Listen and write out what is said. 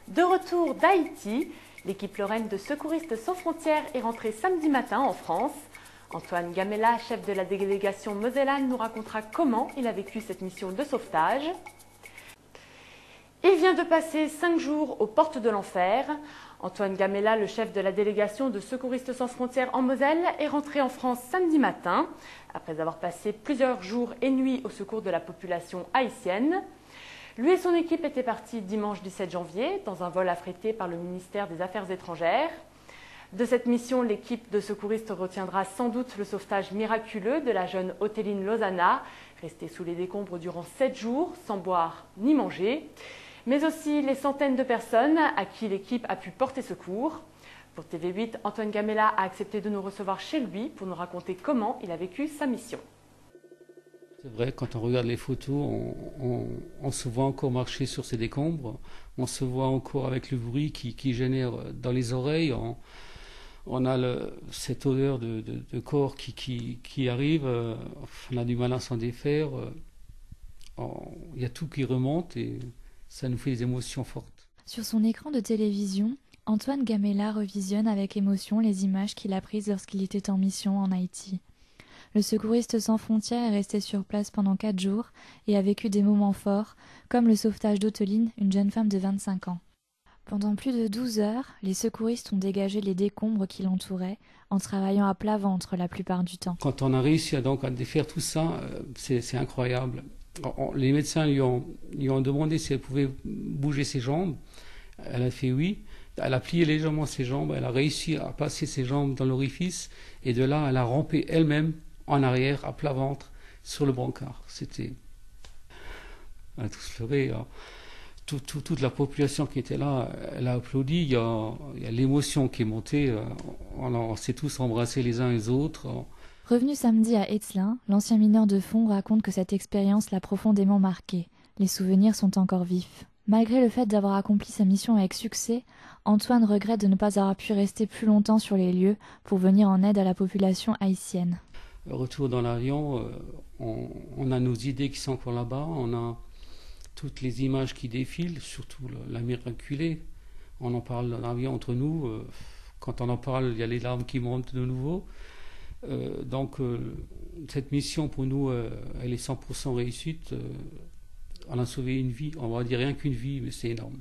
De retour d'Haïti, l'équipe lorraine de Secouristes sans frontières est rentrée samedi matin en France. Antoine Gamella, chef de la délégation mosellane, nous racontera comment il a vécu cette mission de sauvetage. Il vient de passer 5 jours aux portes de l'enfer. Antoine Gamella, le chef de la délégation de Secouristes sans frontières en Moselle, est rentré en France samedi matin, après avoir passé plusieurs jours et nuits au secours de la population haïtienne. Lui et son équipe étaient partis dimanche 17 janvier dans un vol affrété par le ministère des Affaires étrangères. De cette mission, l'équipe de secouristes retiendra sans doute le sauvetage miraculeux de la jeune Othéline Lozana, restée sous les décombres durant 7 jours, sans boire ni manger, mais aussi les centaines de personnes à qui l'équipe a pu porter secours. Pour TV8, Antoine Gamella a accepté de nous recevoir chez lui pour nous raconter comment il a vécu sa mission. C'est vrai, quand on regarde les photos, on se voit encore marcher sur ces décombres, on se voit encore avec le bruit qui génère dans les oreilles, on a cette odeur de corps qui arrive, on a du mal à s'en défaire, il y a tout qui remonte et ça nous fait des émotions fortes. Sur son écran de télévision, Antoine Gamella revisionne avec émotion les images qu'il a prises lorsqu'il était en mission en Haïti. Le secouriste sans frontières est resté sur place pendant 4 jours et a vécu des moments forts, comme le sauvetage d'Othéline, une jeune femme de 25 ans. Pendant plus de 12 heures, les secouristes ont dégagé les décombres qui l'entouraient, en travaillant à plat ventre la plupart du temps. Quand on a réussi à défaire tout ça, c'est incroyable. Les médecins lui ont demandé si elle pouvait bouger ses jambes. Elle a fait oui. Elle a plié légèrement ses jambes, elle a réussi à passer ses jambes dans l'orifice et de là, elle a rampé elle-même en arrière, à plat ventre, sur le brancard. On a tous pleuré. Toute la population qui était là, elle a applaudi. Il y a l'émotion qui est montée. On s'est tous embrassés les uns les autres. Revenu samedi à Étzelin, l'ancien mineur de fond raconte que cette expérience l'a profondément marqué. Les souvenirs sont encore vifs. Malgré le fait d'avoir accompli sa mission avec succès, Antoine regrette de ne pas avoir pu rester plus longtemps sur les lieux pour venir en aide à la population haïtienne. Retour dans l'avion, on a nos idées qui sont encore là-bas, on a toutes les images qui défilent, surtout la miraculée. On en parle dans l'avion entre nous, quand on en parle, il y a les larmes qui montent de nouveau. Cette mission pour nous, elle est 100% réussite. On a sauvé une vie, on va dire rien qu'une vie, mais c'est énorme.